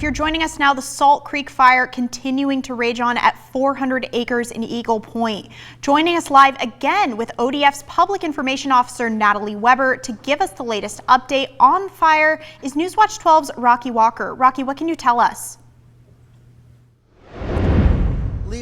If you're joining us now, the Salt Creek fire continuing to rage on at 400 acres in Eagle Point. Joining us live again with ODF's Public Information Officer Natalie Weber to give us the latest update on fire is Newswatch 12's Rocky Walker. Rocky, what can you tell us?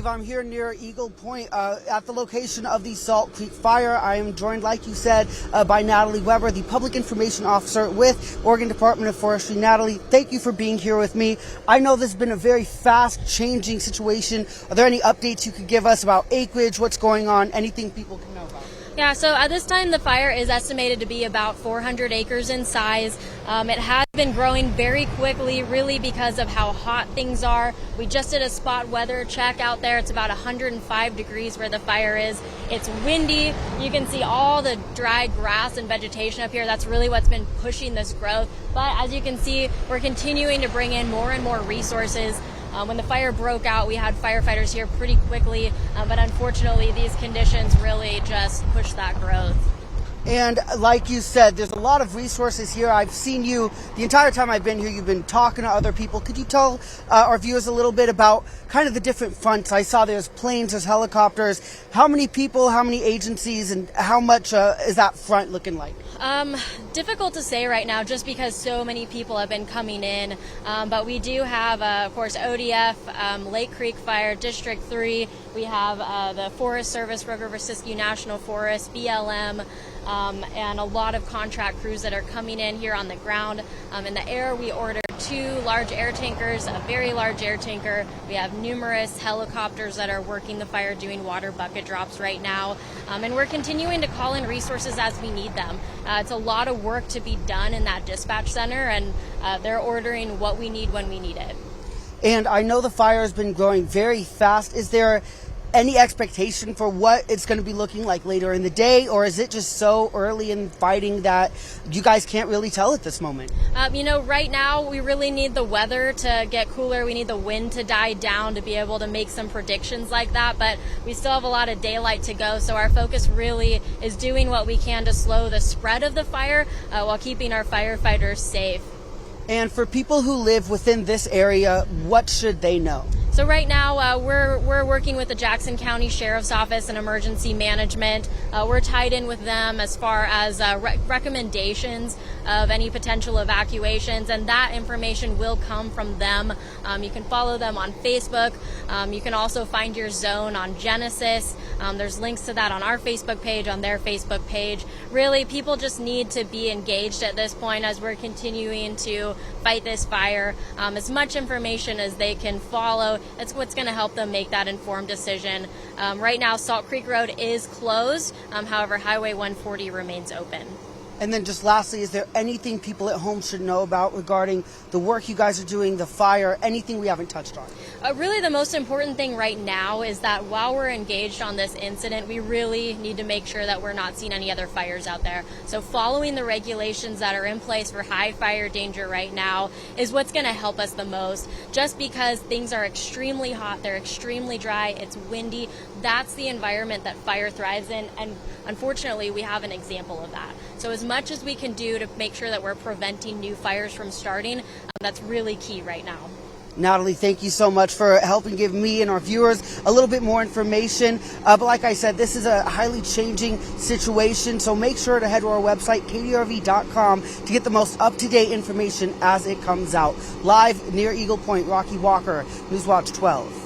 I'm here near Eagle Point at the location of the Salt Creek fire. I am joined, like you said, by Natalie Weber, the Public Information Officer with Oregon Department of Forestry. Natalie, thank you for being here with me. I know this has been a very fast-changing situation. Are there any updates you could give us about acreage, what's going on, anything people can know about? Yeah, so at this time the fire is estimated to be about 400 acres in size. It has been growing very quickly, really because of how hot things are. We just did a spot weather check out there. It's about 105 degrees where the fire is. It's windy. You can see all the dry grass and vegetation up here. That's really what's been pushing this growth. But as you can see, we're continuing to bring in more and more resources. When the fire broke out, we had firefighters here pretty quickly, but unfortunately these conditions really just push that growth. And like you said, there's a lot of resources here. I've seen you the entire time I've been here. You've been talking to other people. Could you tell our viewers a little bit about kind of the different fronts? I saw there's planes, there's helicopters. How many people, how many agencies, and how much is that front looking like? Difficult to say right now just because so many people have been coming in, but we do have, of course, ODF, Lake Creek Fire, District 3, we have the Forest Service, Rogue River Siskiyou National Forest, BLM, and a lot of contract crews that are coming in here on the ground. In the air, we ordered 2 large air tankers, a very large air tanker. We have numerous helicopters that are working the fire doing water bucket drops right now. And we're continuing to call in resources as we need them. It's a lot of work to be done in that dispatch center, and they're ordering what we need when we need it. And I know the fire has been growing very fast. Is there any expectation for what it's going to be looking like later in the day, or is it just so early in fighting that you guys can't really tell at this moment? Right now we really need the weather to get cooler. We need the wind to die down to be able to make some predictions like that, but we still have a lot of daylight to go, so our focus really is doing what we can to slow the spread of the fire while keeping our firefighters safe. And for people who live within this area, what should they know? So right now we're working with the Jackson County Sheriff's Office and Emergency Management. We're tied in with them as far as recommendations of any potential evacuations, and that information will come from them. You can follow them on Facebook. You can also find your zone on Genesis. There's links to that on our Facebook page, on their Facebook page. Really, people just need to be engaged at this point as we're continuing to fight this fire. As much information as they can follow, that's what's going to help them make that informed decision. Right now, Salt Creek Road is closed. However, Highway 140 remains open. And then just lastly, is there anything people at home should know about regarding the work you guys are doing, the fire, anything we haven't touched on? Really, the most important thing right now is that while we're engaged on this incident, we really need to make sure that we're not seeing any other fires out there. So following the regulations that are in place for high fire danger right now is what's going to help us the most. Just because things are extremely hot, they're extremely dry, it's windy, that's the environment that fire thrives in, and unfortunately we have an example of that. So as much as we can do to make sure that we're preventing new fires from starting, that's really key right now. Natalie, thank you so much for helping give me and our viewers a little bit more information. But like I said, this is a highly changing situation, so make sure to head to our website, kdrv.com, to get the most up-to-date information as it comes out. Live near Eagle Point, Rocky Walker, Newswatch 12.